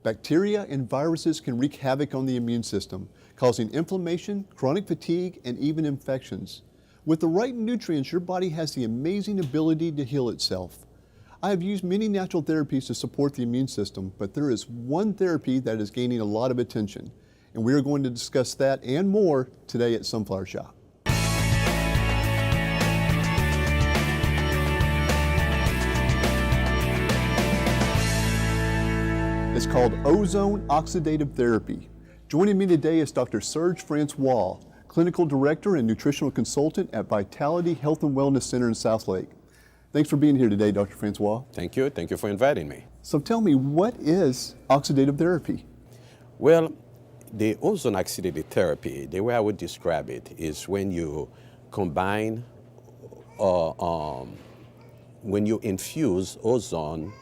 Bacteria and viruses can wreak havoc on the immune system, causing inflammation, chronic fatigue, and even infections. With the right nutrients, your body has the amazing ability to heal itself. I have used many natural therapies to support the immune system, but there is one therapy that is gaining a lot of attention, and we are going to discuss that and more today at Sunflower Shop. It's called ozone oxidative therapy. Joining me today is Dr. Serge Francois, Clinical Director and Nutritional Consultant at Vitality Health and Wellness Center in Southlake. Thanks for being here today, Dr. Francois. Thank you. Thank you for inviting me. So tell me, what is oxidative therapy? Well, the ozone oxidative therapy, the way I would describe it is when you combine, when you infuse ozone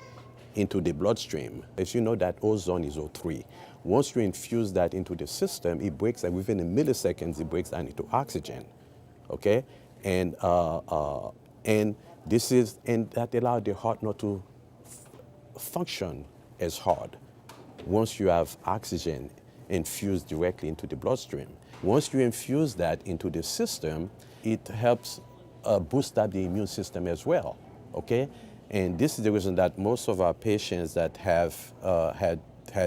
into the bloodstream. As you know, that ozone is O3. Once you infuse that into the system, it breaks, and within a milliseconds, it breaks down into oxygen, okay? And that allows the heart not to function as hard once you have oxygen infused directly into the bloodstream. Once you infuse that into the system, it helps boost up the immune system as well, okay? And this is the reason that most of our patients that have had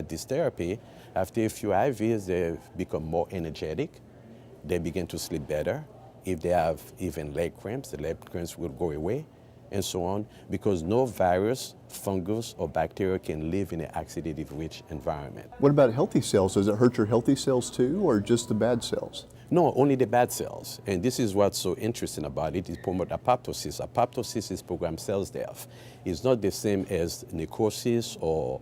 this therapy, after a few IVs, they become more energetic. They begin to sleep better. If they have even leg cramps, the leg cramps will go away, and so on, because no virus, fungus, or bacteria can live in an oxidative-rich environment. What about healthy cells? Does it hurt your healthy cells too, or just the bad cells? No, only the bad cells. And this is what's so interesting about it. It promotes apoptosis. Apoptosis is programmed cells death. It's not the same as necrosis or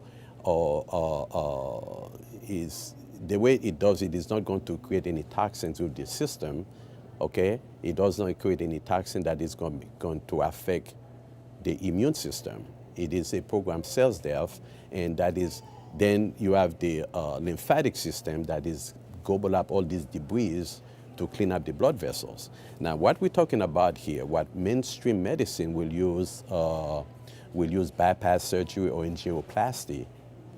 is the way it does it is not going to create any toxins with the system, okay? It does not create any toxin that is going to affect the immune system. It is a programmed cells death, and that is, then you have the lymphatic system that is gobble up all these debris to clean up the blood vessels. Now, what we're talking about here, what mainstream medicine will use bypass surgery or angioplasty,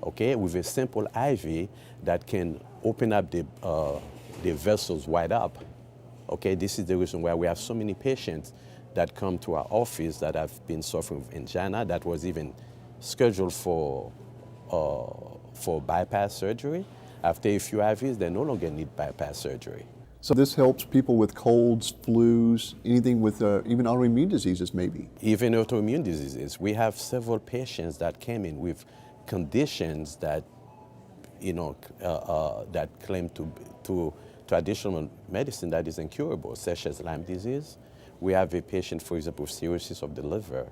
okay, with a simple IV that can open up the vessels wide up. Okay, this is the reason why we have so many patients that come to our office that have been suffering with angina, that was even scheduled for bypass surgery. After a few IVs, they no longer need bypass surgery. So this helps people with colds, flus, anything with even autoimmune diseases maybe? Even autoimmune diseases. We have several patients that came in with conditions that, that claim to traditional medicine that is incurable, such as Lyme disease. We have a patient, for example, with cirrhosis of the liver,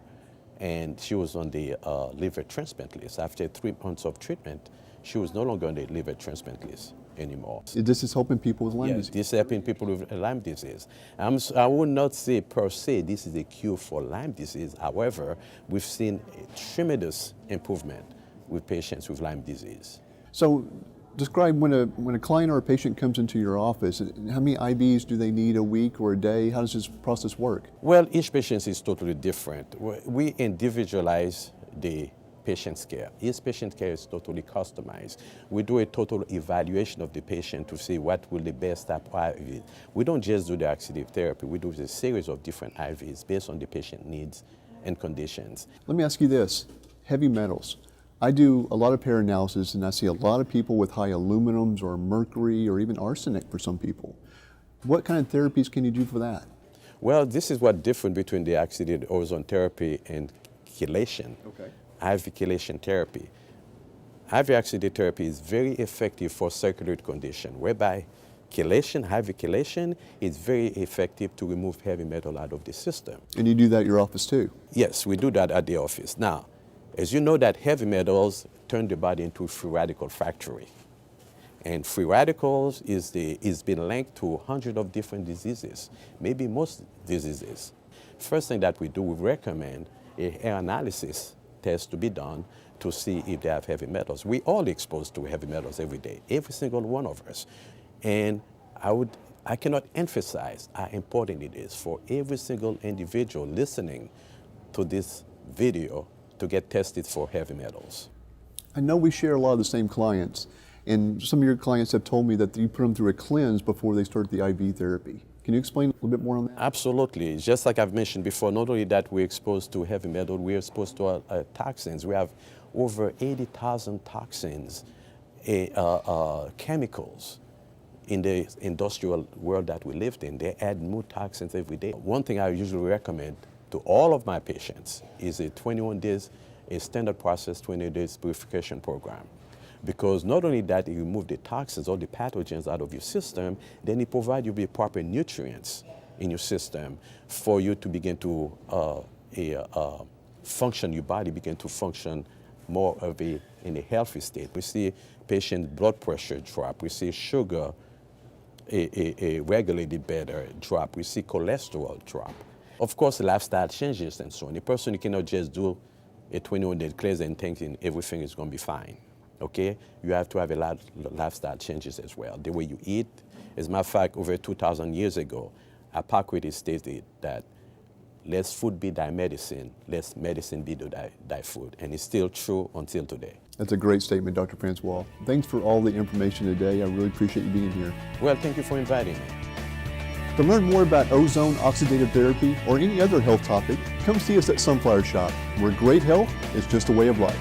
and she was on the liver transplant list. After 3 months of treatment, she was no longer on the liver transplant list anymore. This is helping people with Lyme disease? This is helping people with Lyme disease. I would not say per se this is a cure for Lyme disease. However, we've seen a tremendous improvement with patients with Lyme disease. So describe when a client or a patient comes into your office, how many IVs do they need a week or a day? How does this process work? Well, each patient is totally different. We individualize the patient's care. Each patient care is totally customized. We do a total evaluation of the patient to see what will the best type of IV. We don't just do the oxidative therapy. We do a series of different IVs based on the patient needs and conditions. Let me ask you this, heavy metals. I do a lot of paraanalysis, and I see a lot of people with high aluminums or mercury or even arsenic for some people. What kind of therapies can you do for that? Well, this is what's different between the oxidative ozone therapy and chelation. Okay. IV chelation therapy. IV oxidative therapy is very effective for circulatory condition, whereby chelation, IV chelation, is very effective to remove heavy metal out of the system. And you do that at your office too? Yes, we do that at the office. Now, as you know that heavy metals turn the body into a free radical factory. And free radicals is been linked to hundreds of different diseases, maybe most diseases. First thing that we do, we recommend a hair analysis test to be done to see if they have heavy metals. We all exposed to heavy metals every day, every single one of us. And I cannot emphasize how important it is for every single individual listening to this video to get tested for heavy metals. I know we share a lot of the same clients, and some of your clients have told me that you put them through a cleanse before they start the IV therapy. Can you explain a little bit more on that? Absolutely. Just like I've mentioned before, not only that we're exposed to heavy metal, we're exposed to toxins. We have over 80,000 toxins, chemicals in the industrial world that we lived in. They add new toxins every day. One thing I usually recommend to all of my patients is a 21 days, a standard process 20 days purification program. Because not only that, it removes the toxins or the pathogens out of your system, then it provides you with proper nutrients in your system for you to begin to function, your body begin to function more of in a healthy state. We see patient blood pressure drop, we see sugar a regulated better drop, we see cholesterol drop. Of course, lifestyle changes and so on. A person, you cannot just do a 21-day cleanse and thinking everything is going to be fine. Okay, you have to have a lot of lifestyle changes as well. The way you eat. As a matter of fact, over 2,000 years ago, Hippocrates stated that let food be thy medicine, let medicine be thy food. And it's still true until today. That's a great statement, Dr. Francois. Thanks for all the information today. I really appreciate you being here. Well, thank you for inviting me. To learn more about ozone oxidative therapy or any other health topic, come see us at Sunflower Shop, where great health is just a way of life.